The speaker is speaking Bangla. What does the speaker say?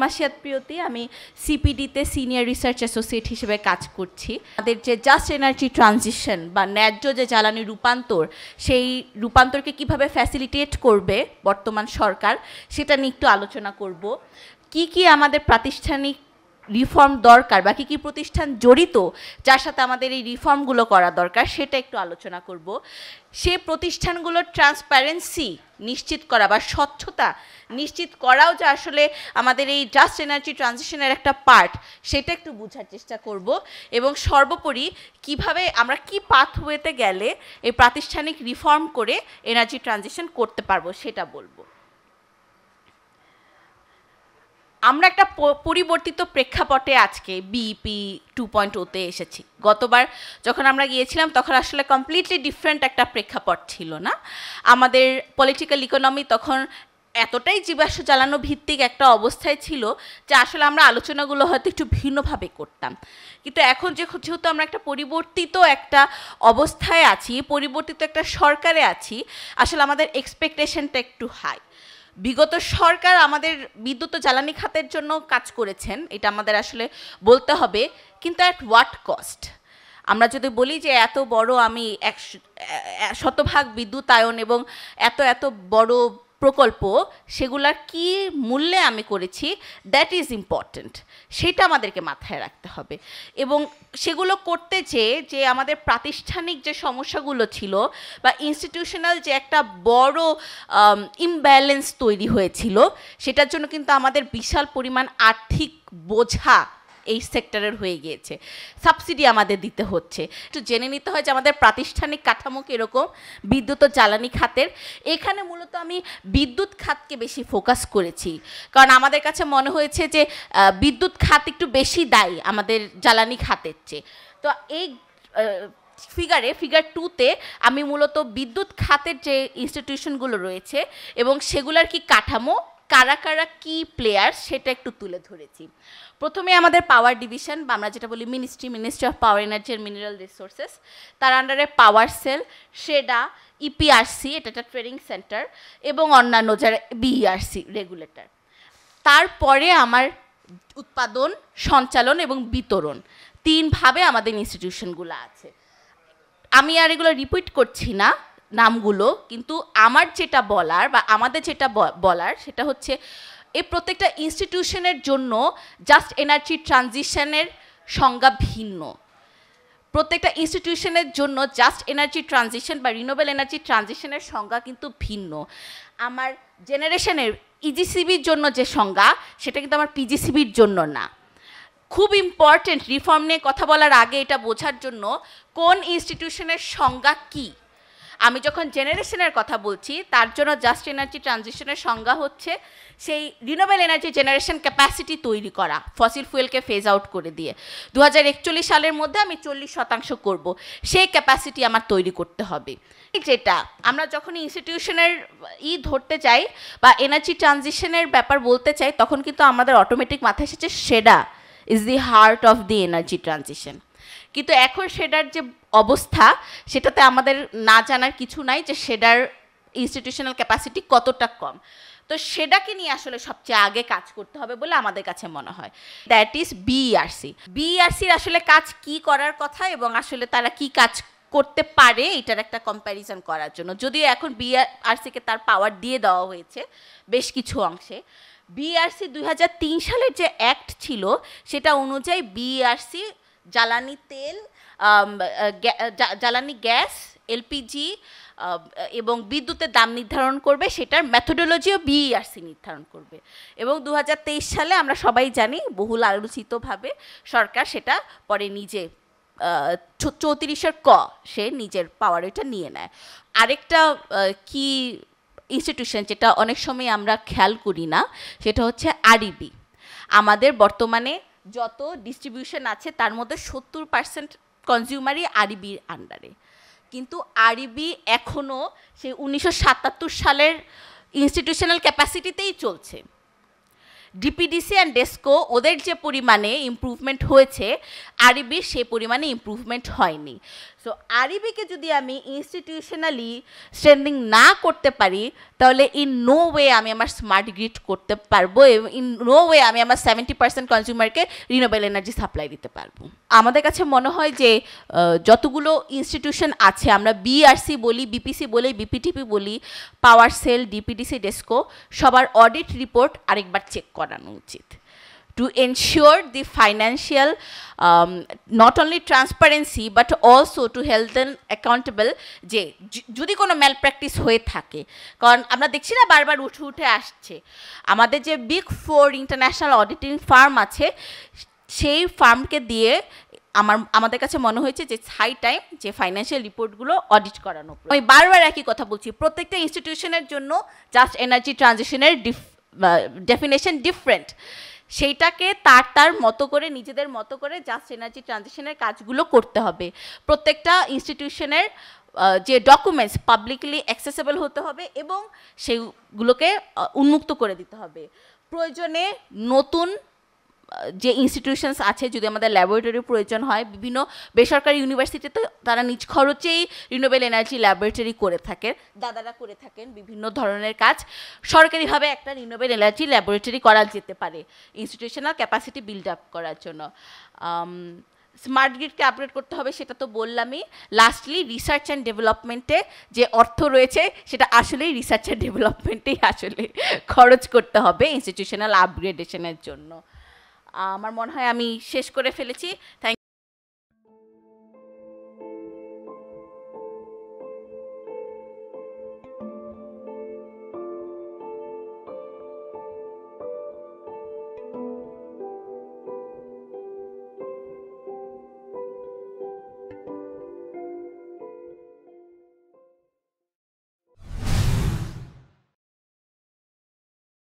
মাসিয়াত প্রিয়তি, আমি সিপিডিতে সিনিয়র রিসার্চ অ্যাসোসিয়েট হিসেবে কাজ করছি। আমাদের যে জাস্ট এনার্জি ট্রানজিশন বা ন্যায্য যে জ্বালানি রূপান্তর, সেই রূপান্তরকে কিভাবে ফ্যাসিলিটেট করবে বর্তমান সরকার, সেটা নিয়ে একটু আলোচনা করব। কি আমাদের প্রাতিষ্ঠানিক রিফর্ম দরকার বা কী প্রতিষ্ঠান জড়িত যার সাথে আমাদের এই রিফর্মগুলো করা দরকার, সেটা একটু আলোচনা করব। সে প্রতিষ্ঠানগুলোর ট্রান্সপারেন্সি নিশ্চিত করা বা স্বচ্ছতা নিশ্চিত করাও যে আসলে আমাদের এই জাস্ট এনার্জি ট্রানজিশনের একটা পার্ট, সেটা একটু বোঝার চেষ্টা করব। এবং সর্বোপরি কিভাবে আমরা কি পাথওয়েতে গেলে এই প্রাতিষ্ঠানিক রিফর্ম করে এনার্জি ট্রানজিশন করতে পারবো সেটা বলবো। আমরা একটা পরিবর্তিত প্রেক্ষাপটে আজকে বিইপি 2.0-তে এসেছি। গতবার যখন আমরা গিয়েছিলাম তখন আসলে কমপ্লিটলি ডিফারেন্ট একটা প্রেক্ষাপট ছিল না। আমাদের পলিটিক্যাল ইকোনমি তখন এতটাই জীবাশ্ম জ্বালানো ভিত্তিক একটা অবস্থায় ছিল যে আসলে আমরা আলোচনাগুলো হয়তো একটু ভিন্নভাবে করতাম। কিন্তু এখন যেহেতু আমরা একটা পরিবর্তিত একটা অবস্থায় আছি, পরিবর্তিত একটা সরকারে আছি, আসলে আমাদের এক্সপেকটেশনটা একটু হাই। বিগত সরকার আমাদের বিদ্যুৎ ও জ্বালানি খাতের জন্য কাজ করেছেন, এটা আমাদের আসলে বলতে হবে, কিন্তু অ্যাট হোয়াট কস্ট? আমরা যদি বলি যে এত বড় আমি 100% বিদ্যুতায়ন এবং এত বড় প্রকল্প, সেগুলার কি মূল্যে আমি করেছি, দ্যাট ইজ ইম্পর্ট্যান্ট। সেটা আমাদেরকে মাথায় রাখতে হবে। এবং সেগুলো করতে যে আমাদের প্রাতিষ্ঠানিক যে সমস্যাগুলো ছিল বা ইনস্টিটিউশনাল যে একটা বড় ইমব্যালেন্স তৈরি হয়েছিল, সেটার জন্য কিন্তু আমাদের বিশাল পরিমাণ আর্থিক বোঝা এই সেক্টরের হয়ে গিয়েছে। সাবসিডি আমাদের দিতে হচ্ছে। একটু জেনে নিতে হয় যে আমাদের প্রাতিষ্ঠানিক কাঠামো কীরকম বিদ্যুৎ ও জ্বালানি খাতের। এখানে মূলত আমি বিদ্যুৎ খাতকে বেশি ফোকাস করেছি, কারণ আমাদের কাছে মনে হয়েছে যে বিদ্যুৎ খাত একটু বেশি দায়ী আমাদের জ্বালানি খাতের চেয়ে। তো এই ফিগার 2-তে আমি মূলত বিদ্যুৎ খাতের যে ইনস্টিটিউশনগুলো রয়েছে এবং সেগুলার কি কাঠামো, কারা কি প্লেয়ার, সেটা একটু তুলে ধরেছি। প্রথমে আমাদের পাওয়ার ডিভিশন বা আমরা যেটা বলি ministry of power, energy and mineral resources, তার আন্ডারে পাওয়ার সেল, সেডা, ইপিআরসি, এটা একটা ট্রেডিং সেন্টার, এবং অন্যান্য যারা বিইআরসি রেগুলেটর। তারপরে আমার উৎপাদন, সঞ্চালন এবং বিতরণ, 3ভাবে আমাদের ইনস্টিটিউশনগুলো আছে। আমি আর এগুলো রিপিট করছি না নামগুলো, কিন্তু আমার যেটা বলার বা আমাদের যেটা বলার সেটা হচ্ছে এই প্রত্যেকটা ইনস্টিটিউশনের জন্য জাস্ট এনার্জি ট্রানজিশনের সংজ্ঞা ভিন্ন। প্রত্যেকটা ইনস্টিটিউশনের জন্য জাস্ট এনার্জি ট্রানজিশন বা রিনিউয়েবল এনার্জি ট্রানজিশনের সংজ্ঞা কিন্তু ভিন্ন। আমার জেনারেশনের ইজিসিবির জন্য যে সংজ্ঞা, সেটা কিন্তু আমার পিজিসিবির জন্য না। খুব ইম্পর্টেন্ট রিফর্ম নিয়ে কথা বলার আগে এটা বোঝার জন্য কোন ইনস্টিটিউশনের সংজ্ঞা কী। আমি যখন জেনারেশনের কথা বলছি, তার জন্য জাস্ট এনার্জি ট্রানজিশনের সংজ্ঞা হচ্ছে সেই রিনিউয়েবল এনার্জি জেনারেশন ক্যাপাসিটি তৈরি করা, ফসিল ফুয়েলকে ফেজ আউট করে দিয়ে 2041 সালের মধ্যে আমি 40% করব, সেই ক্যাপাসিটি আমার তৈরি করতে হবে। যেটা আমরা যখন ইনস্টিটিউশনের ধরতে চাই বা এনার্জি ট্রানজিশনের ব্যাপার বলতে চাই, তখন কিন্তু আমাদের অটোমেটিক মাথায় এসেছে সেডা is the heart of the energy transition. কিন্তু এখন সেটার যে অবস্থা, সেটাতে আমাদের না জানার কিছু নাই যে সেটার ইনস্টিটিউশনাল ক্যাপাসিটি কতটা কম। তো সেটাকে নিয়ে আসলে সবচেয়ে আগে কাজ করতে হবে বলে আমাদের কাছে মনে হয়। দ্যাট ইজ বিইআরসির আসলে কাজ কি করার কথা এবং আসলে তারা কি কাজ করতে পারে, এটার একটা কম্প্যারিজন করার জন্য। যদিও এখন বিইআরসিকে তার পাওয়ার দিয়ে দেওয়া হয়েছে বেশ কিছু অংশে। বিইআরসি 2003 সালের যে অ্যাক্ট ছিল, সেটা অনুযায়ী বিইআরসি জ্বালানি তেল, জ্বালানি গ্যাস, এলপিজি এবং বিদ্যুতের দাম নির্ধারণ করবে, সেটার মেথোডোলজিও বিইআরসি নির্ধারণ করবে। এবং 2023 সালে আমরা সবাই জানি বহুল আলোচিতভাবে সরকার সেটা পরে নিজে 34-এর ক সে নিজের পাওয়ার এটা নিয়ে নেয়। আরেকটা কি ইনস্টিটিউশন যেটা অনেক সময় আমরা খেয়াল করি না, সেটা হচ্ছে আরইবি। আমাদের বর্তমানে যত ডিস্ট্রিবিউশন আছে তার মধ্যে 70% কনজিউমারই আরইবির আন্ডারে, কিন্তু আরইবি এখনও সেই 1977 সালের ইনস্টিটিউশনাল ক্যাপাসিটিতেই চলছে। ডিপিডিসি অ্যান্ড ডেস্কো ওদের যে পরিমাণে ইমপ্রুভমেন্ট হয়েছে আরইবির সেই পরিমাণে ইমপ্রুভমেন্ট হয়নি। সো আরইবিকে যদি আমি ইনস্টিটিউশনালি স্ট্রেন্থেনিং না করতে পারি তাহলে ইন নো ওয়ে আমি আমার স্মার্ট গ্রিড করতে পারবো এবং ইন নো ওয়ে আমি আমার 70% কনজিউমারকে রিনিউয়েবল এনার্জি সাপ্লাই দিতে পারবো। আমাদের কাছে মনে হয় যে যতগুলো ইনস্টিটিউশন আছে, আমরা বিআরসি বলি, বিপিসি বলি, বিপিটিপি বলি, পাওয়ার সেল, ডিপিডিসি, ডেস্কো, সবার অডিট রিপোর্ট আরেকবার চেক করানো উচিত to ensure the financial not only transparency but also to hold them accountable যে যদি কোনো ম্যাল প্র্যাকটিস হয়ে থাকে। কারণ আমরা দেখছি না বারবার উঠে আসছে, আমাদের যে বিগ 4 ইন্টারন্যাশনাল অডিটিং ফার্ম আছে সেই ফার্মকে দিয়ে আমাদের কাছে মনে হয়েছে যে হাই টাইম যে ফাইন্যান্সিয়াল রিপোর্টগুলো অডিট করানো। আমি বারবার একই কথা বলছি, প্রত্যেকটা ইনস্টিটিউশনের জন্য জাস্ট এনার্জি ট্রানজিশনের ডেফিনেশন ডিফারেন্ট, সেইটাকে তার মতো করে নিজেদের মতো করে জাস্ট এনার্জি ট্রানজিশনের কাজগুলো করতে হবে। প্রত্যেকটা ইনস্টিটিউশনের যে ডকুমেন্টস পাবলিকলি অ্যাক্সেসেবল হতে হবে এবং সেইগুলোকে উন্মুক্ত করে দিতে হবে। প্রয়োজনে নতুন যে ইনস্টিটিউশনস আছে, যদি আমাদের ল্যাবরেটরির প্রয়োজন হয়, বিভিন্ন বেসরকারি ইউনিভার্সিটিতে তারা নিজ খরচেই রিনিউয়েবল এনার্জি ল্যাবরেটরি করে থাকেন, দাদারা করে থাকেন বিভিন্ন ধরনের কাজ। সরকারিভাবে একটা রিনিউয়েবল এনার্জি ল্যাবরেটরি করা যেতে পারে ইনস্টিটিউশনাল ক্যাপাসিটি বিল্ড আপ করার জন্য। স্মার্ট গ্রিডকে আপগ্রেড করতে হবে সেটা তো বললামই। লাস্টলি রিসার্চ অ্যান্ড ডেভেলপমেন্টে যে অর্থ রয়েছে সেটা আসলেই রিসার্চ অ্যান্ড ডেভেলপমেন্টেই আসলে খরচ করতে হবে ইনস্টিটিউশনাল আপগ্রেডেশনের জন্য। আমার মনে হয় আমি শেষ করে ফেলেছি। থ্যাংক